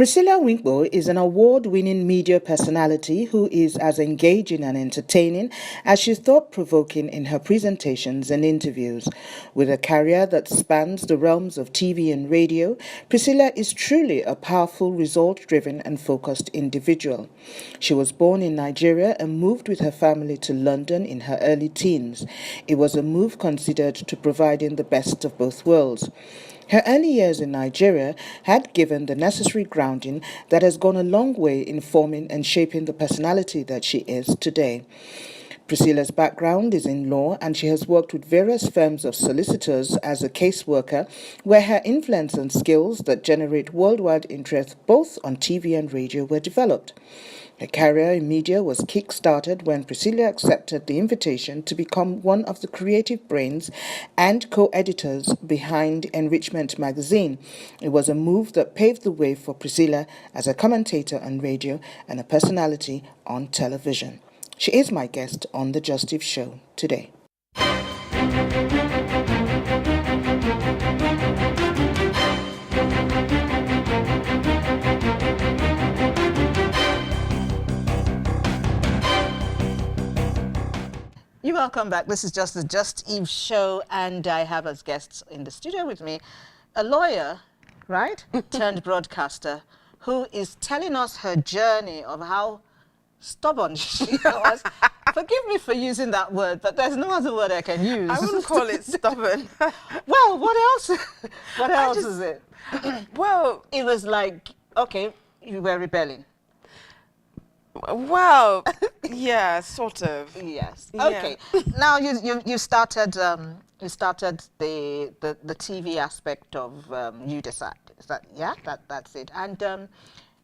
Priscilla Nwikpo is an award-winning media personality who is as engaging and entertaining as she's thought-provoking in her presentations and interviews. With a career that spans the realms of TV and radio, Priscilla is truly a powerful, result-driven and focused individual. She was born in Nigeria and moved with her family to London in her early teens. It was a move considered to providing the best of both worlds. Her early years in Nigeria had given the necessary grounding that has gone a long way in forming and shaping the personality that she is today. Priscilla's background is in law and she has worked with various firms of solicitors as a caseworker, where her influence and skills that generate worldwide interest both on TV and radio were developed. Her career in media was kick-started when Priscilla accepted the invitation to become one of the creative brains and co-editors behind Enrichment magazine. It was a move that paved the way for Priscilla as a commentator on radio and a personality on television. She is my guest on The Justice Show today. You're welcome back. This is just the Just Eve Show, and I have as guests in the studio with me a lawyer, right, turned broadcaster, who is telling us her journey of how stubborn she was. Forgive me for using that word, but there's no other word I can use. I wouldn't call it stubborn. Well, what else? What else is it? Well, it was like, okay, you were rebelling. Well, yeah, sort of. Yes. Yeah. Okay. Now you started the TV aspect of You Decide. Is that that's it? And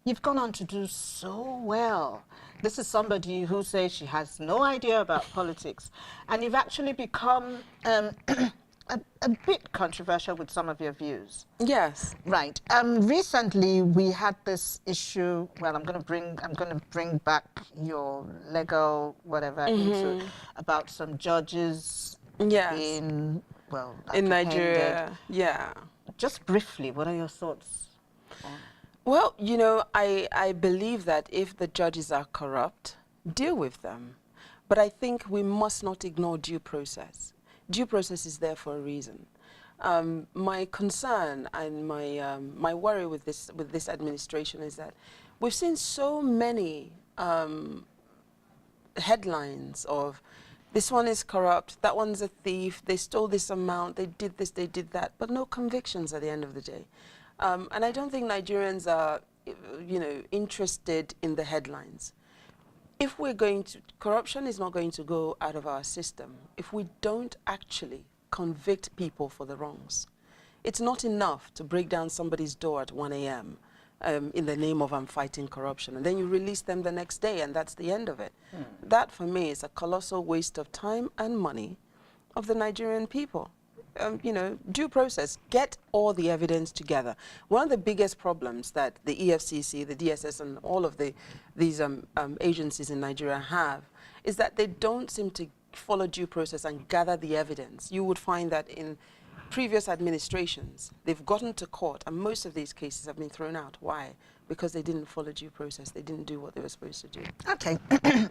you've gone on to do so well. This is somebody who says she has no idea about politics, and you've actually become a bit controversial with some of your views. Yes. Right. Recently we had this issue. Well, I'm going to bring back your legal whatever into about some judges. Yes. In Nigeria. Yeah. Just briefly, what are your thoughts on? Well, you know, I believe that if the judges are corrupt, deal with them. But I think we must not ignore due process. Due process is there for a reason. My concern and my worry with this administration is that we've seen so many headlines of this one is corrupt, that one's a thief, they stole this amount, they did this, they did that, but no convictions at the end of the day. And I don't think Nigerians are, you know, interested in the headlines. If we're going to, corruption is not going to go out of our system if we don't actually convict people for the wrongs. It's not enough to break down somebody's door at 1 a.m. In the name of I'm fighting corruption, and then you release them the next day and that's the end of it. That for me is a colossal waste of time and money of the Nigerian people. You know, due process, get all the evidence together. One of the biggest problems that the EFCC, the DSS, and all of these agencies in Nigeria have is that they don't seem to follow due process and gather the evidence. You would find that in previous administrations, they've gotten to court, and most of these cases have been thrown out. Why? Because they didn't follow due process. They didn't do what they were supposed to do. Okay.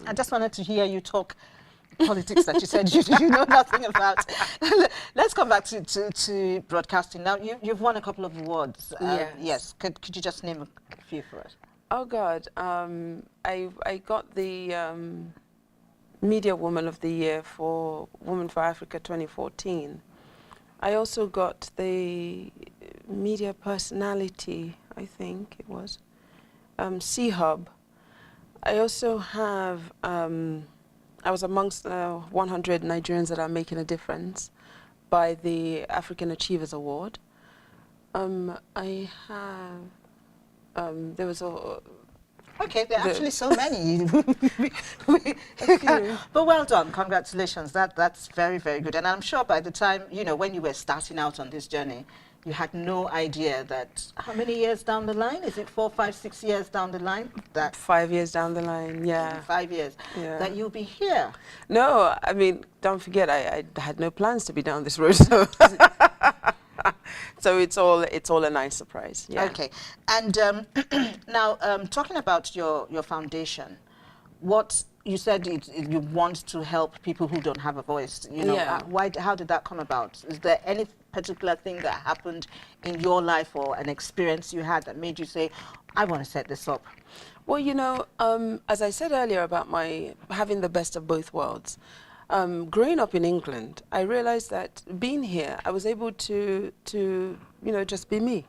I just wanted to hear you talk politics that you said you know nothing about. Let's come back to broadcasting. Now, you've won a couple of awards. Yes. Yes. Could you just name a few for us? Oh, God. I got the Media Woman of the Year for Women for Africa 2014. I also got the Media Personality, I think it was, C-Hub. I also have... I was amongst 100 Nigerians that are making a difference by the African Achievers Award. I have, there was a... Okay, there are actually so many. But well done, congratulations. That's very, very good. And I'm sure by the time, you know, when you were starting out on this journey, you had no idea that, how many years down the line? Is it 4, 5, 6 years down the line? That 5 years down the line, yeah. 5 years, yeah. That you'll be here. No, I mean, don't forget, I had no plans to be down this road. So So it's all a nice surprise. Yeah. Okay. And now, talking about your foundation, what you said you want to help people who don't have a voice. You know, Yeah. how did that come about? Is there any particular thing that happened in your life or an experience you had that made you say, I want to set this up? Well, you know, as I said earlier about my having the best of both worlds, growing up in England, I realized that being here, I was able to you know, just be me.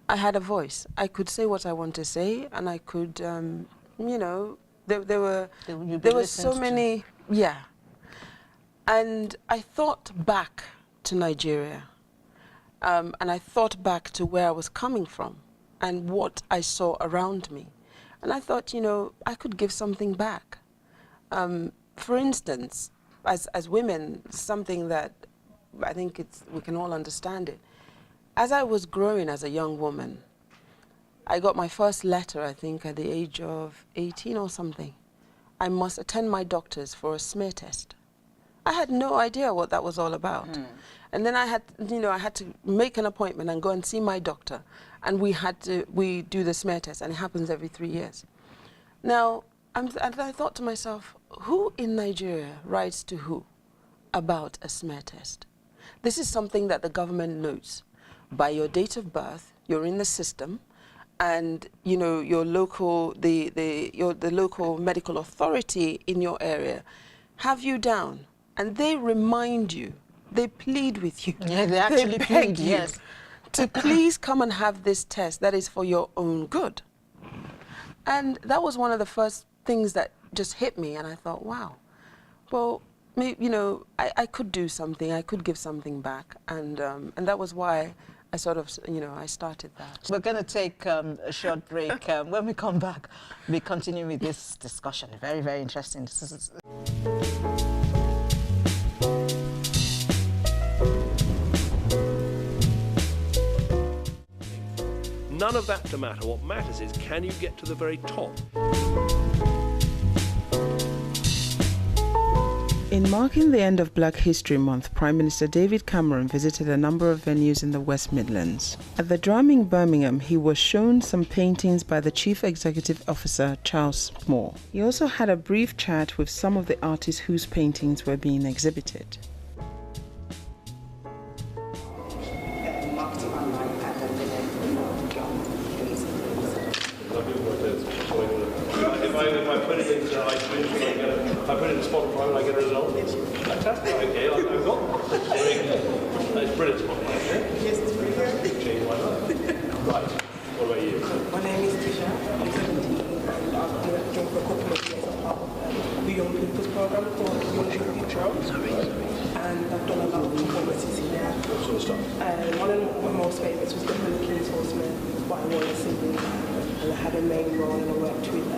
I had a voice. I could say what I want to say, and I could, you know, there were so many, yeah. And I thought back to Nigeria, and I thought back to where I was coming from and what I saw around me. And I thought, you know, I could give something back. For instance, as women, something that I think we can all understand it. As I was growing as a young woman, I got my first letter, I think, at the age of 18 or something. I must attend my doctor's for a smear test. I had no idea what that was all about. And then I had to make an appointment and go and see my doctor. And we do the smear test, and it happens every 3 years. Now, and I thought to myself, who in Nigeria writes to who about a smear test? This is something that the government knows. By your date of birth, you're in the system, and you know your local the local medical authority in your area have you down, and they remind you, they plead with you. Yeah, they actually plead, yes, to please come and have this test that is for your own good. And that was one of the first things that just hit me, and I thought, wow, well, you know, I could do something, I could give something back, and that was why I sort of, you know, I started that. We're going to take a short break. When we come back, we continue with this discussion. Very, very interesting. None of that to matter. What matters is, can you get to the very top? In marking the end of Black History Month, Prime Minister David Cameron visited a number of venues in the West Midlands. At the Drum in Birmingham, he was shown some paintings by the Chief Executive Officer, Charles Moore. He also had a brief chat with some of the artists whose paintings were being exhibited. If I put it into iTunes, if I put it in Spotify, will I get a result? Fantastic. Okay, I've got one. Very good. That's brilliant Spotify, yeah? Yes, it's pretty good. Change my life. Right. What about you? My name is Tisha. I'm 17. I've been working for a couple of years as part of the Young People's Program called Young People Show. And I've done a lot of performances in there. What sort of stuff? One of my most favourites was definitely King's Horseman by Royal Singing. And I had a main role, and I worked with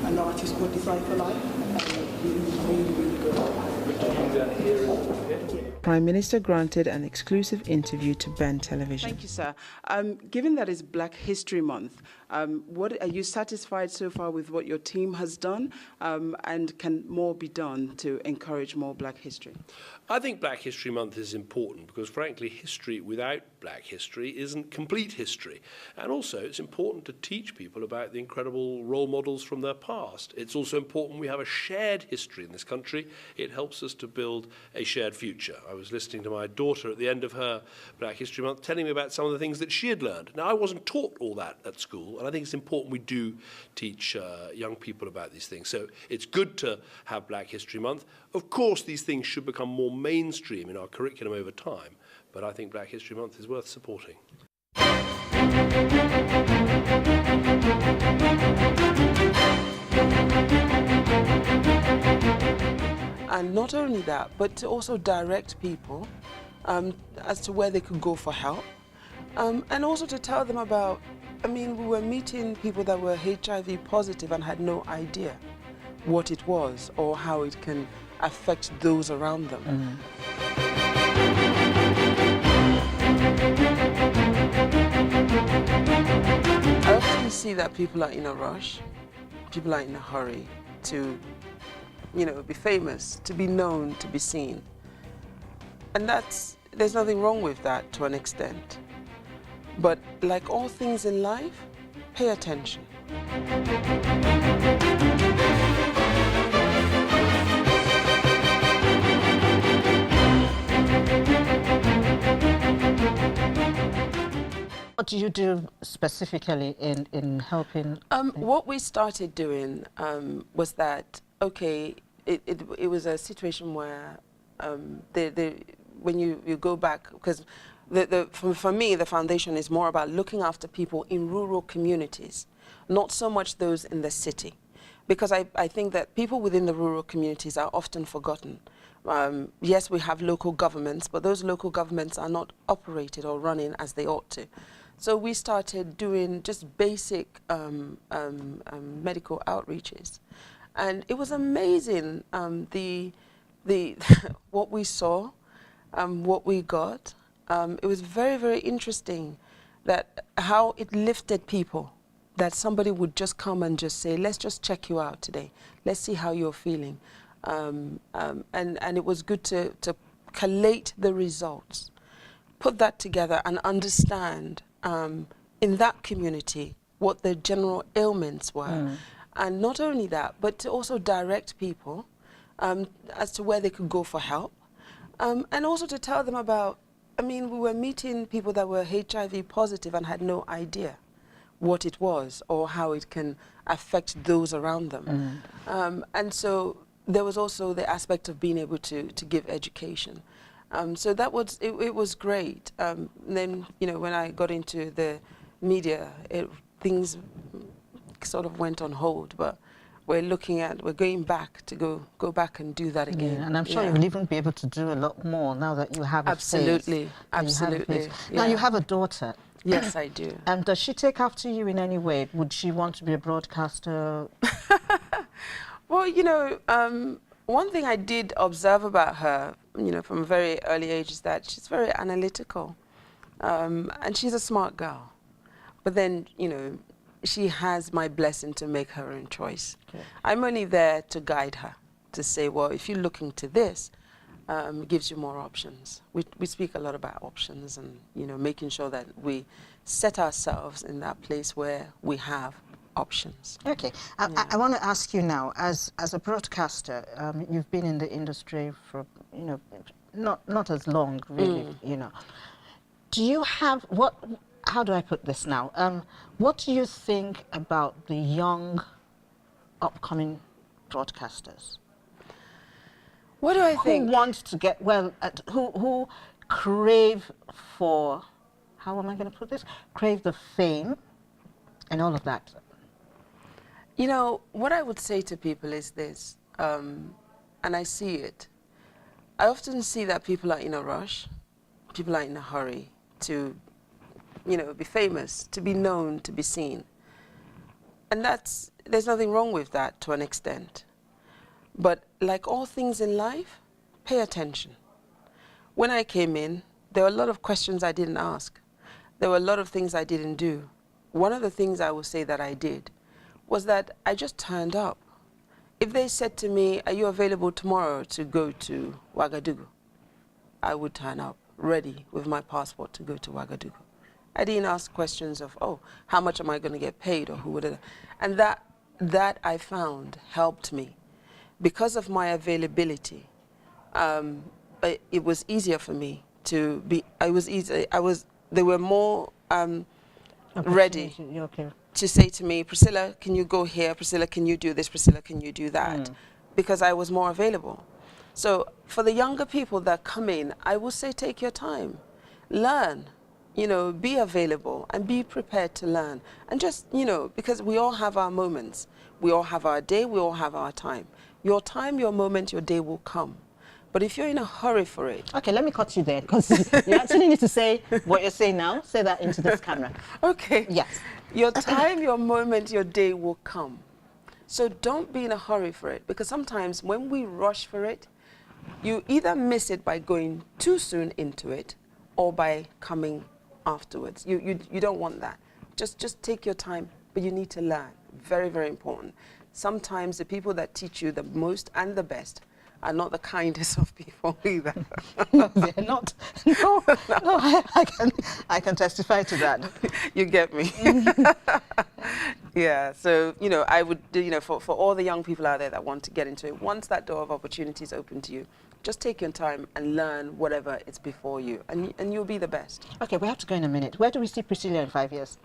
an artist called Design for Life. Really good. Prime Minister granted an exclusive interview to Ben Television. Thank you, sir. Given that it's Black History Month, what are you satisfied so far with what your team has done, and can more be done to encourage more Black history? I think Black History Month is important because, frankly, history without Black history isn't complete history. And also, it's important to teach people about the incredible role models from their past. It's also important we have a shared history in this country. It helps us to build a shared future. I was listening to my daughter at the end of her Black History Month telling me about some of the things that she had learned. Now, I wasn't taught all that at school, and I think it's important we do teach young people about these things. So it's good to have Black History Month. Of course, these things should become more mainstream in our curriculum over time, but I think Black History Month is worth supporting. And not only that, but to also direct people as to where they could go for help, and also to tell them about, I mean, we were meeting people that were HIV positive and had no idea what it was or how it can affect those around them. I often see that people are in a rush, people are in a hurry to, you know, be famous, to be known, to be seen. And that's there's nothing wrong with that to an extent. But like all things in life, pay attention. What do you do specifically in helping? What we started doing was that, okay, it was a situation where when you go back, because for me, the foundation is more about looking after people in rural communities, not so much those in the city. Because I think that people within the rural communities are often forgotten. Yes, we have local governments, but those local governments are not operated or running as they ought to. So we started doing just basic medical outreaches. And it was amazing, what we saw, what we got. It was very, very interesting that how it lifted people, that somebody would just come and just say, let's just check you out today. Let's see how you're feeling. And it was good to collate the results, put that together and understand in that community what the general ailments were. And not only that, but to also direct people as to where they could go for help. And also to tell them about, I mean, we were meeting people that were HIV positive and had no idea what it was or how it can affect those around them. And so there was also the aspect of being able to give education. So that was, it was great. Then, you know, when I got into the media, things sort of went on hold, but we're going back to go back and do that again. Yeah, and I'm sure you'll even be able to do a lot more now that you have a Absolutely, face. absolutely. Now Yeah. you have a daughter. Yes, I do. And does she take after you in any way? Would she want to be a broadcaster? Well, you know, one thing I did observe about her, you know, from a very early age is that she's very analytical, and she's a smart girl. But then, you know, she has my blessing to make her own choice. Okay. I'm only there to guide her, to say, well, if you're looking to this, it gives you more options. We speak a lot about options and, you know, making sure that we set ourselves in that place where we have options. Okay, I want to ask you now, as a broadcaster, you've been in the industry for, you know, not as long, really, you know. Do you have, how do I put this now? What do you think about the young, upcoming broadcasters? What do I think? Who want to get, well, who crave for, how am I going to put this? Crave the fame and all of that. You know, what I would say to people is this, and I see it. I often see that people are in a rush, people are in a hurry to, you know, be famous, to be known, to be seen. And there's nothing wrong with that to an extent. But like all things in life, pay attention. When I came in, there were a lot of questions I didn't ask. There were a lot of things I didn't do. One of the things I will say that I did was that I just turned up. If they said to me, are you available tomorrow to go to Ouagadougou? I would turn up, ready with my passport to go to Ouagadougou. I didn't ask questions of, oh, how much am I going to get paid or who would it? And that I found helped me. Because of my availability, it was easier for me to be, they were more ready. Okay. To say to me, Priscilla, can you go here? Priscilla, can you do this? Priscilla, can you do that? Because I was more available. So for the younger people that come in, I will say take your time. Learn, you know, be available and be prepared to learn. And just, you know, because we all have our moments. We all have our day, we all have our time. Your time, your moment, your day will come. But if you're in a hurry for it... Okay, let me cut you there, because you actually need to say what you're saying now. Say that into this camera. Okay. Yes. Your time, your moment, your day will come. So don't be in a hurry for it, because sometimes when we rush for it, you either miss it by going too soon into it or by coming afterwards. You don't want that. Just take your time, but you need to learn. Very, very important. Sometimes the people that teach you the most and the best are not the kindest of people either. No, they're not. No, I can testify to that. You get me. Yeah, so, I would, for all the young people out there that want to get into it, once that door of opportunity is open to you, just take your time and learn whatever is before you, and you'll be the best. Okay, we have to go in a minute. Where do we see Priscilla in 5 years?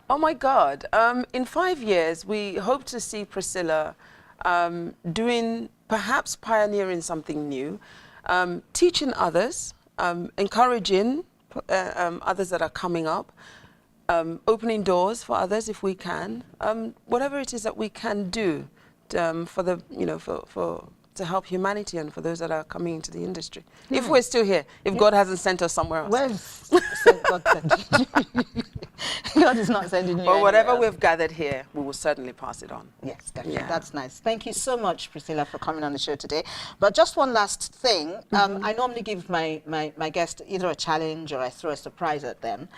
Oh my God. In 5 years, we hope to see Priscilla perhaps pioneering something new, teaching others, encouraging others that are coming up, opening doors for others if we can, whatever it is that we can do to help humanity and for those that are coming into the industry. If we're still here, if God hasn't sent us somewhere else. Where's God sent you? God is not sending you. But whatever anywhere. we've gathered here, we will certainly pass it on. Yes, definitely. Yeah. That's nice. Thank you so much, Priscilla, for coming on the show today. But just one last thing. I normally give my guests either a challenge or I throw a surprise at them.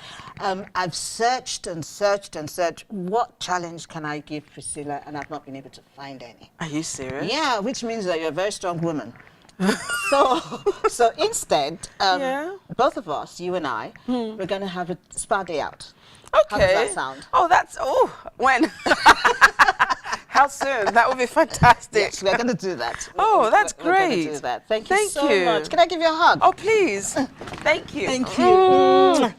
I've searched and searched and searched. What challenge can I give Priscilla? And I've not been able to find any. Are you serious? Yeah, which means that you're a very strong woman. so instead, both of us, you and I, we're going to have a spa day out. Okay. How does that sound? When? How soon? That would be fantastic. Yes, we're going to do that. Oh, that's We're going great. to do that. Thank you so much. Can I give you a hug? Oh, please. Thank you. Thank you.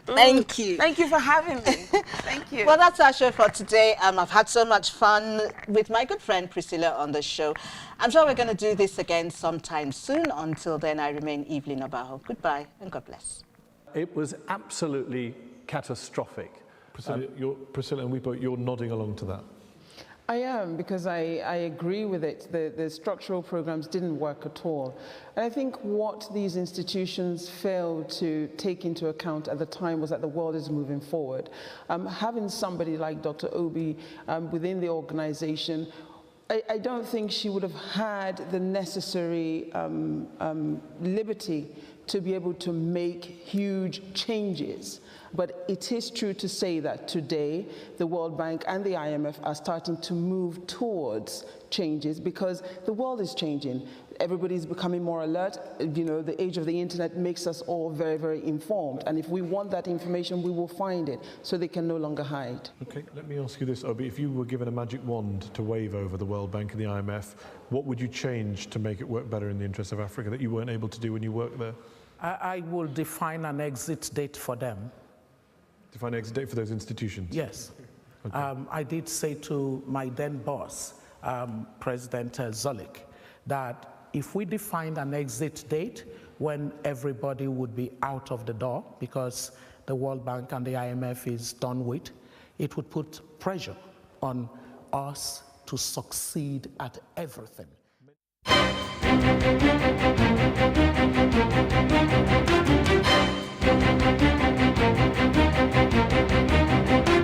Thank you. Thank you for having me. Thank you. Well, that's our show for today. I've had so much fun with my good friend Priscilla on the show. I'm sure we're going to do this again sometime soon. Until then, I remain Evelyn Obaho. Goodbye and God bless. It was absolutely catastrophic. Priscilla and Nwikpo, you're nodding along to that. I am, because I agree with it. The structural programs didn't work at all. And I think what these institutions failed to take into account at the time was that the world is moving forward. Having somebody like Dr. Obi within the organization, I don't think she would have had the necessary liberty to be able to make huge changes. But it is true to say that today, the World Bank and the IMF are starting to move towards changes because the world is changing. Everybody's becoming more alert. The age of the internet makes us all very, very informed. And if we want that information, we will find it, so they can no longer hide. Okay, let me ask you this, Obi. If you were given a magic wand to wave over the World Bank and the IMF, what would you change to make it work better in the interests of Africa that you weren't able to do when you worked there? I will define an exit date for them. Define an exit date for those institutions? Yes. Okay. I did say to my then boss, President Zolik, that if we defined an exit date when everybody would be out of the door because the World Bank and the IMF is done with, it would put pressure on us to succeed at everything. Thank you.